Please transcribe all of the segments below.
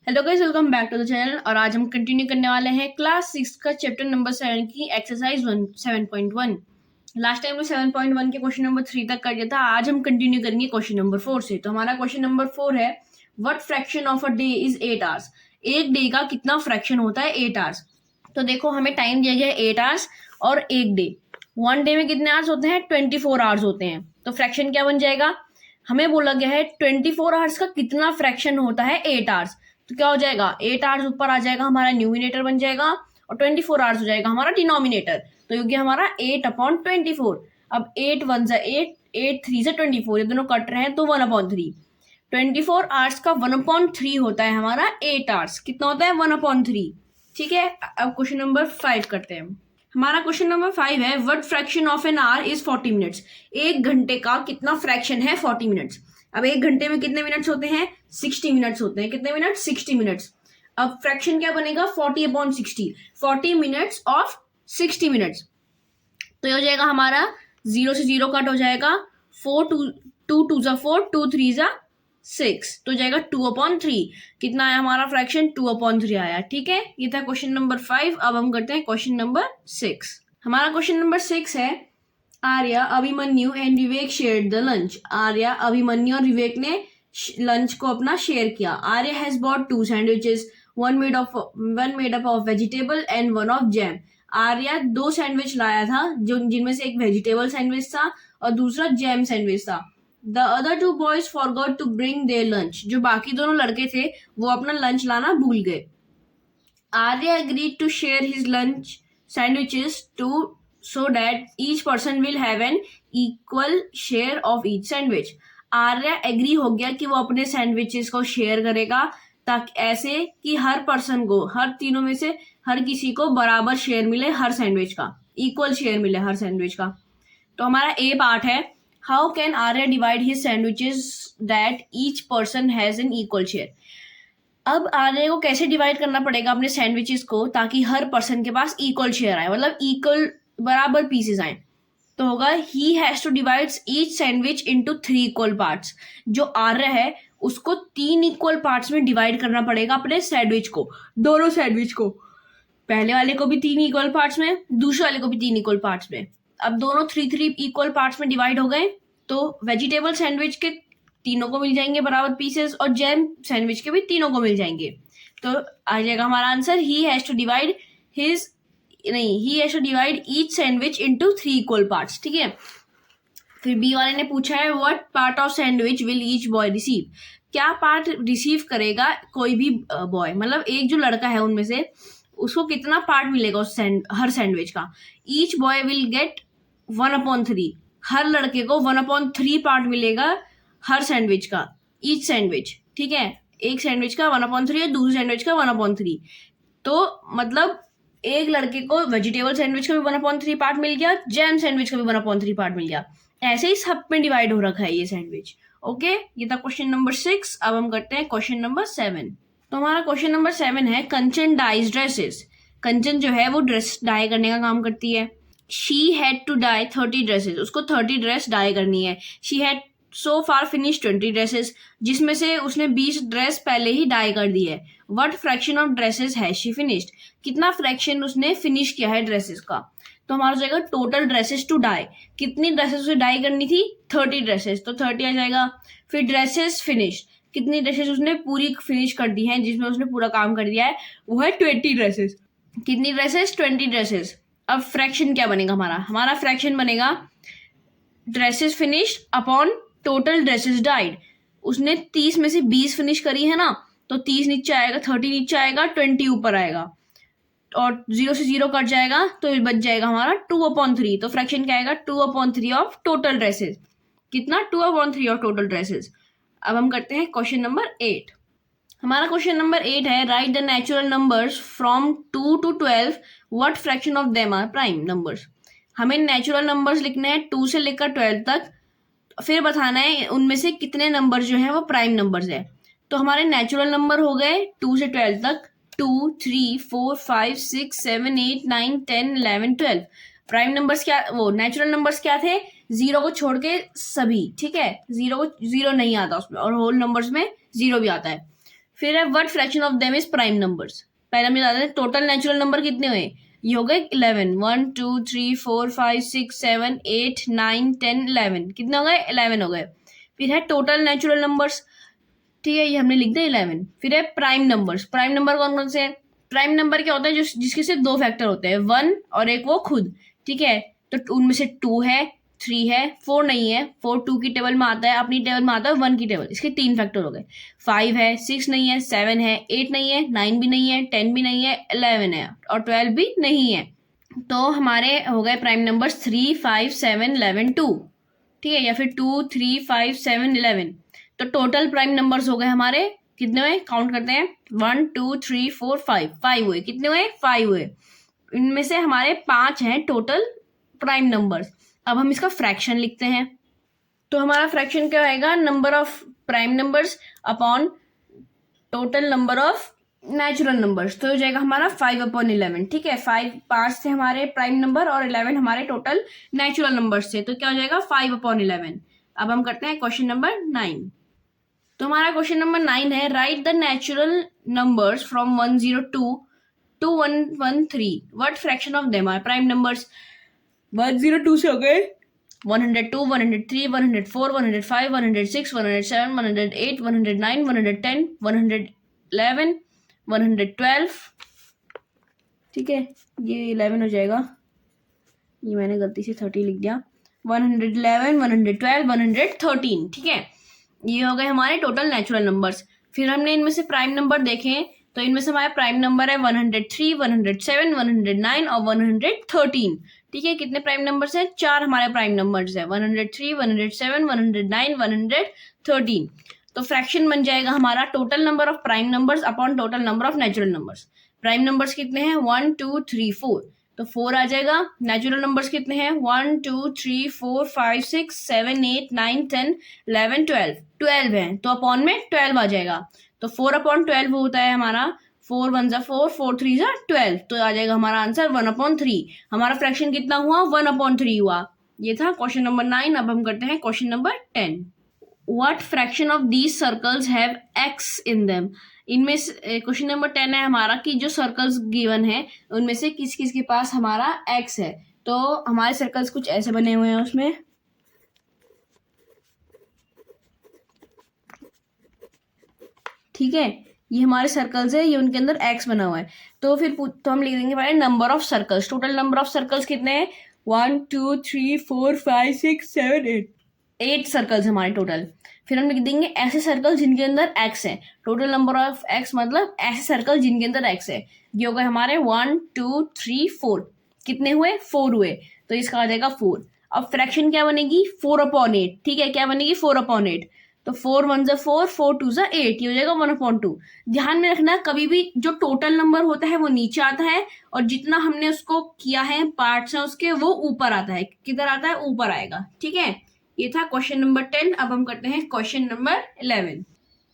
Hello guys, welcome back to the channel. और आज हम कंटिन्यू करने वाले हैं क्लास 6 का चैप्टर नंबर 7 की एक्सरसाइज 7.1। लास्ट टाइम में 7.1 के क्वेश्चन नंबर 3 तक कर दिया था। आज हम कंटिन्यू करेंगे क्वेश्चन नंबर 4 से। तो हमारा क्वेश्चन नंबर 4 है, what fraction of a day is 8 hours. एक डे का कितना फ्रैक्शन होता है 8 आवर्स। तो देखो, हमें टाइम दिया गया है 8 आवर्स और एक डे। वन डे में कितने आवर्स होते हैं? 24 आवर्स होते हैं। तो फ्रैक्शन क्या बन जाएगा? हमें बोला गया है 24 आवर्स का कितना फ्रैक्शन होता है 8 आवर्स। तो क्या हो जाएगा? 8 आवर्स ऊपर आ जाएगा, हमारा न्यूमिनेटर बन जाएगा, और 24 आवर्स हो जाएगा हमारा डिनोमिनेटर। तो ये हमारा 8/24। अब 8 1 जा 8, 8 3 से 24, ये दोनों कट रहे हैं तो 1/3। 24 आवर्स का 1/3 होता है हमारा 8 आवर्स। कितना होता है? 1/3। ठीक है, अब क्वेश्चन नंबर 5 करते हैं। हमारा क्वेश्चन नंबर 5 है, what fraction of an hour is 40 minutes. एक घंटे का कितना फ्रैक्शन है 40 मिनट्स। अब एक घंटे में कितने मिनट्स होते हैं? 60 मिनट्स होते हैं। कितने मिनट? 60 मिनट्स। अब फ्रैक्शन क्या बनेगा? 40/60। 40 मिनट्स ऑफ 60 मिनट्स। तो ये हो जाएगा हमारा 0 से 0 कट हो जाएगा। 4 2 2 जा 4, 2 3 जा 6, तो जाएगा 2/3। कितना आया हमारा फ्रैक्शन? 2/3 आया। ठीक है, ये था क्वेश्चन नंबर 5। अब हम करते हैं क्वेश्चन नंबर 6। हमारा क्वेश्चन नंबर 6 है, Arya, Abhimanyu and Vivek shared the lunch. Arya, Abhimanyu और विवेक ने लंच को अपना शेयर किया। Arya has bot 2 sandwiches, one made up of vegetable and one of jam. Arya 2 sandwich लाया था, जो जिनमें से एक वेजिटेबल सैंडविच था और दूसरा जैम सैंडविच था। The other 2 boys forgot to bring their lunch. जो बाकी दोनों लड़के थे वो अपना लंच लाना भूल गए। Arya agreed to share his lunch sandwiches so that each person will have an equal share of each sandwich. Arya agree हो गया कि वो अपने सैंडविचेस को शेयर करेगा, ताकि ऐसे कि हर पर्सन को, हर तीनों में से हर किसी को बराबर शेयर मिले हर सैंडविच का, इक्वल शेयर मिले हर सैंडविच का। तो हमारा ए पार्ट है, how can Arya divide his sandwiches that each person has an equal share. अब आर्या को कैसे डिवाइड करना पड़ेगा अपने सैंडविचेस को, ताकि हर पर्सन के पास इक्वल शेयर आए, मतलब इक्वल बराबर पीसेस आए। तो होगा, he has to divide each sandwich into 3 equal parts. जो आर्या है उसको 3 इक्वल पार्ट्स में डिवाइड करना पड़ेगा अपने सैंडविच को, दोनों सैंडविच को। पहले वाले को भी 3 इक्वल पार्ट्स में, दूसरे वाले को भी 3 इक्वल पार्ट्स में। अब दोनों 3 इक्वल पार्ट्स में डिवाइड हो गए, तो वेजिटेबल सैंडविच के तीनों को मिल जाएंगे बराबर पीसेस, और जैम सैंडविच के भी तीनों को मिल जाएंगे। तो आ जाएगा हमारा answer, he has to divide each sandwich into 3 equal parts. ठीक है, फिर बी वाले ने पूछा है, what part of sandwich will each boy receive. क्या पार्ट रिसीव करेगा कोई भी बॉय, मतलब एक जो लड़का है उनमें से, उसको कितना पार्ट मिलेगा उस हर सैंडविच का। Each boy will get 1/3। हर लड़के को 1/3 पार्ट मिलेगा हर सैंडविच का, ईच सैंडविच। ठीक है, एक सैंडविच का 1/3 और दूसरे सैंडविच का 1/3। तो मतलब एक लड़के को वेजिटेबल सैंडविच का भी 1/3 पार्ट मिल गया, जैम सैंडविच का भी 1/3 पार्ट मिल गया। ऐसे ही सब में डिवाइड हो रखा है ये सैंडविच। ओके, ये था क्वेश्चन नंबर 6। अब हम करते हैं क्वेश्चन नंबर 7। तो हमारा क्वेश्चन नंबर 7 है, कंचन डाइज ड्रेसेस। कंचन जो है वो ड्रेस डाई करने का काम करती है। She had to dye 30 dresses. उसको 30 ड्रेस डाई करनी है। She had so far finish 20 dresses, जिसमें से उसने 20 ड्रेस पहले ही डाई कर दी है। What fraction of dresses has she finished. कितना फ्रैक्शन उसने फिनिश किया है ड्रेसेस का। तो हमारा जाएगा टोटल ड्रेसेस टू डाई। कितनी ड्रेसेस उसे डाई करनी थी? 30 ड्रेसेस, तो 30 आ जाएगा। फिर ड्रेसेस फिनिश, कितनी ड्रेसेस उसने पूरी फिनिश कर दी है, जिसमें उसने पूरा काम कर दिया है, वो है 20 ड्रेसेस। कितनी ड्रेसेस? 20 ड्रेसेस। अब फ्रैक्शन क्या बनेगा हमारा फ्रैक्शन बनेगा dresses finish upon total dresses died. उसने 30 में से 20 फिनिश करी है ना, तो 30 नीचे आएगा, 30 नीचे आएगा, 20 ऊपर आएगा, और 0 से 0 कट जाएगा, तो बच जाएगा हमारा 2/3। तो फ्रैक्शन क्या आएगा? 2/3 ऑफ टोटल ड्रेसेस। कितना? 2/3 ऑफ टोटल ड्रेसेस। अब हम करते हैं क्वेश्चन नंबर 8। हमारा क्वेश्चन नंबर 8 है, write the natural numbers from 2 to 12, what fraction of them are prime numbers. हमें नेचुरल नंबर्स लिखने हैं 2 से लेकर 12 तक, फिर बताना है उनमें से कितने नंबर जो है वो प्राइम नंबर्स है। तो हमारे नेचुरल नंबर हो गए 2 से 12 तक, 2 3 4 5 6 7 8 9 10 11 12। प्राइम नंबर्स क्या, वो नेचुरल नंबर्स क्या थे? 0 को छोड़ के सभी। ठीक है, 0 नहीं आता उसमें, और होल नंबर्स में 0 भी आता है। फिर है what fraction of them is prime numbers. पहले हम बता दें टोटल नेचुरल नंबर कितने हुए, ये हो गए 11, 1 2 3 4 5 6 7 8 9 10 11, कितने हो गए 11 हो गए। फिर है टोटल नेचुरल नंबर्स, ठीक है, ये हमने लिख दिया 11। फिर है प्राइम नंबर्स, प्राइम नंबर कौन कौन से हैं, प्राइम नंबर क्या होता है जिसके सिर्फ दो फैक्टर होते हैं, 1 और एक वो खुद, ठीक है, तो उनमें से 2 है, 3 है, 4 नहीं है, 4 2 की टेबल में आता है, अपनी टेबल में आता है 1 की टेबल, इसके 3 फैक्टर हो गए। 5 है, 6 नहीं है, 7 है, 8 नहीं है, 9 भी नहीं है, 10 भी नहीं है, 11 है और 12 भी नहीं है। तो हमारे हो गए प्राइम नंबर्स 3 5 7 11 2, ठीक है, या फिर 2 3 5 7 11। तो टोटल प्राइम नंबर्स हो गए हमारे कितने हुए, काउंट करते हैं, 1 2 3 4 5, 5 हुए, कितने हुए 5 हुए। इनमें से हमारे 5 हैं टोटल प्राइम नंबर्स। अब हम इसका फ्रैक्शन लिखते हैं, तो हमारा फ्रैक्शन क्या आएगा, number of prime numbers upon total number of natural numbers, तो हो जाएगा हमारा 5/11, ठीक है, 5 थे हमारे प्राइम नंबर और 11 हमारे टोटल नेचुरल नंबर्स थे, तो क्या हो जाएगा 5/11। अब हम करते हैं क्वेश्चन नंबर 9। तो हमारा क्वेश्चन नंबर 9 है, write the natural numbers from 102 to 113, what fraction of them are prime numbers. 102 से हो गए 102, 103, 104, 105, 106, 107, 108, 109, 110, 111, 112, ठीक है, ये 11 हो जाएगा, ये मैंने गलती से 30 लिख दिया, 111, 112, 113, ठीक है, ये हो गए हमारे टोटल नेचुरल नंबर्स। फिर हमने इनमें से प्राइम नंबर देखे, तो इनमें से हमारे प्राइम नंबर है 103, 107, 109 और 113, ठीक है, कितने प्राइम नंबर्स हैं, 4 हमारे प्राइम नंबर्स है, 103, 107, 109, 113। तो फ्रैक्शन बन जाएगा हमारा total number of prime numbers upon total number of natural numbers. Prime numbers कितने हैं, 1 2 3 4, तो 4 आ जाएगा। नेचुरल नंबर्स कितने हैं, 1 2 3 4 5 6 7 8 9 10 11 12, 12 है, तो अपॉन में 12 आ जाएगा, तो 4/12 होता है हमारा, 4 1 जा 4, 4 3 जा 12, तो आ जाएगा हमारा आंसर 1/3। हमारा फ्रैक्शन कितना हुआ, 1/3 हुआ। ये था क्वेश्चन नंबर 9। अब हम करते हैं question number 10। What fraction of these circles have x in them. इनमें से क्वेश्चन नंबर 10 है हमारा कि जो सर्कल्स गिवन है उनमें से किस किस के पास हमारा एक्स है। तो हमारे सर्कल्स कुछ ऐसे बने हुए हैं उसमें, ठीक है, ये हमारे सर्कल्स है, ये उनके अंदर एक्स बना हुआ है। तो फिर तो हम लिख देंगे पहले number of circles, total number of circles कितने हैं, 1 2 3 4 5 6 7 8, 8 सर्कल्स हमारे टोटल। फिर हम लिख देंगे ऐसे सर्कल जिनके अंदर एक्स है, टोटल नंबर ऑफ एक्स मतलब ऐसे सर्कल जिनके अंदर एक्स है। ये हो गए हमारे 1 2 3 4, कितने हुए 4 हुए, तो इसका आ जाएगा 4। अब फ्रैक्शन क्या बनेगी, 4/8, ठीक है, क्या बनेगी 4/8, तो 4 1 जा 4, 4 2 जा 8, ये हो जाएगा 1/2। ध्यान में रखना कभी भी जो टोटल नंबर होता है वो नीचे आता है और जितना हमने उसको किया है पार्ट्स हैं उसके वो ऊपर आता है, किधर आता है ऊपर आएगा, ठीक है। ये था क्वेश्चन नंबर 10। अब हम करते हैं क्वेश्चन नंबर 11।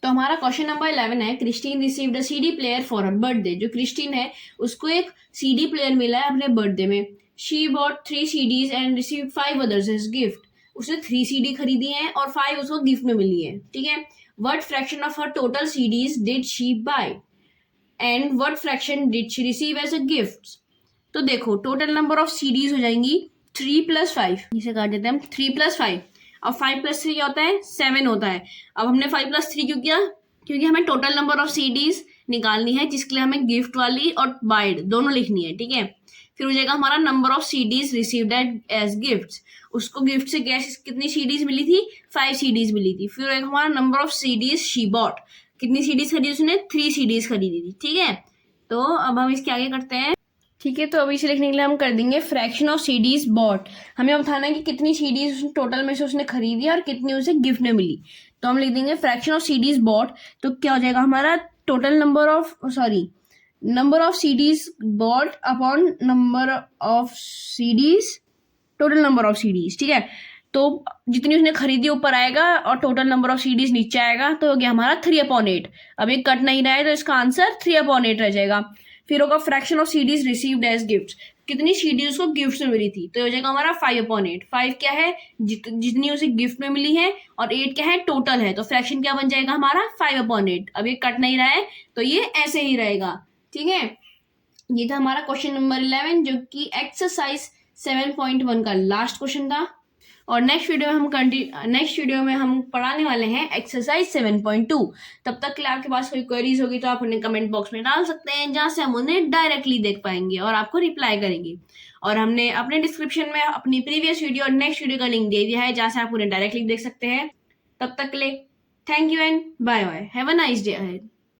तो हमारा क्वेश्चन नंबर 11 है, Christine received a CD player for her birthday. जो क्रिस्टीन है उसको एक सीडी प्लेयर मिला है अपने बर्थडे में। She bought 3 CDs and received 5 others as gift. उसने 3 CD खरीदी हैं और 5 उसको गिफ्ट में मिली है, ठीक है। What fraction of her total CDs did she buy and what fraction did she receive as a gift. तो देखो टोटल नंबर ऑफ CDs हो जाएंगी 3 + 5, इसे काट देते हैं हम, 3 + 5, अब 5 + 3 क्या होता है 7 होता है। अब हमने 5 + 3 क्यों किया, क्योंकि हमें टोटल नंबर ऑफ CDs निकालनी है जिसके लिए हमें गिफ्ट वाली और बाइड दोनों लिखनी है, ठीक है। फिर हो जाएगा हमारा number of CDs received as gift, उसको गिफ्ट से गैस कितनी CDs मिली थी, 5 CDs मिली थी। फिर हमारा number of CDs she bought, कितनी CDs खरीदी उसने, 3 CDs खरीदी थी, ठीक है। तो अब हम इसके आगे करते हैं, ठीक है। तो अभी इसे लिखने के लिए हम कर देंगे फ्रैक्शन ऑफ CDs बॉट। हमें बताना है कि कितनी CDs टोटल में से उसने खरीदी और कितनी उसे गिफ्ट में मिली। तो हम लिख देंगे फ्रैक्शन ऑफ CDs बॉट, तो क्या हो जाएगा हमारा total number of CDs bought upon number of CDs, total number of CDs, ठीक है। तो जितनी उसने खरीदी ऊपर आएगा और टोटल नंबर ऑफ CDs नीचे आएगा, तो हो गया हमारा 3/8। अब ये कट नहीं रहा है तो इसका आंसर 3/8 रह जाएगा। फिर होगा fraction of CDs received as gift. कितनी सीडी उसको गिफ्ट में मिली थी, तो ये हो जाएगा हमारा 5/8। 5 क्या है, जितनी उसे गिफ्ट में मिली है, और 8 क्या है, टोटल है, तो फ्रैक्शन क्या बन जाएगा हमारा 5/8। अब ये कट नहीं रहा है तो ये ऐसे ही रहेगा। ठीक है, ये था हमारा क्वेश्चन नंबर 11 जो कि एक्सरसाइज 7.1 का लास्ट क्वेश्चन था। और नेक्स्ट वीडियो में हम पढ़ाने वाले हैं एक्सरसाइज 7.2। तब तक के लिए आपके पास कोई क्वेरीज होगी तो आप उन्हें कमेंट बॉक्स में डाल सकते हैं, जहां से हम उन्हें डायरेक्टली देख पाएंगे और आपको रिप्लाई करेंगे। और हमने अपने डिस्क्रिप्शन में अपनी प्रीवियस वीडियो और नेक्स्ट वीडियो का लिंक दे दिया है, जहां से आप उन्हें डायरेक्टली देख सकते हैं। तब तक के लिए thank you and bye bye, have a nice day ahead.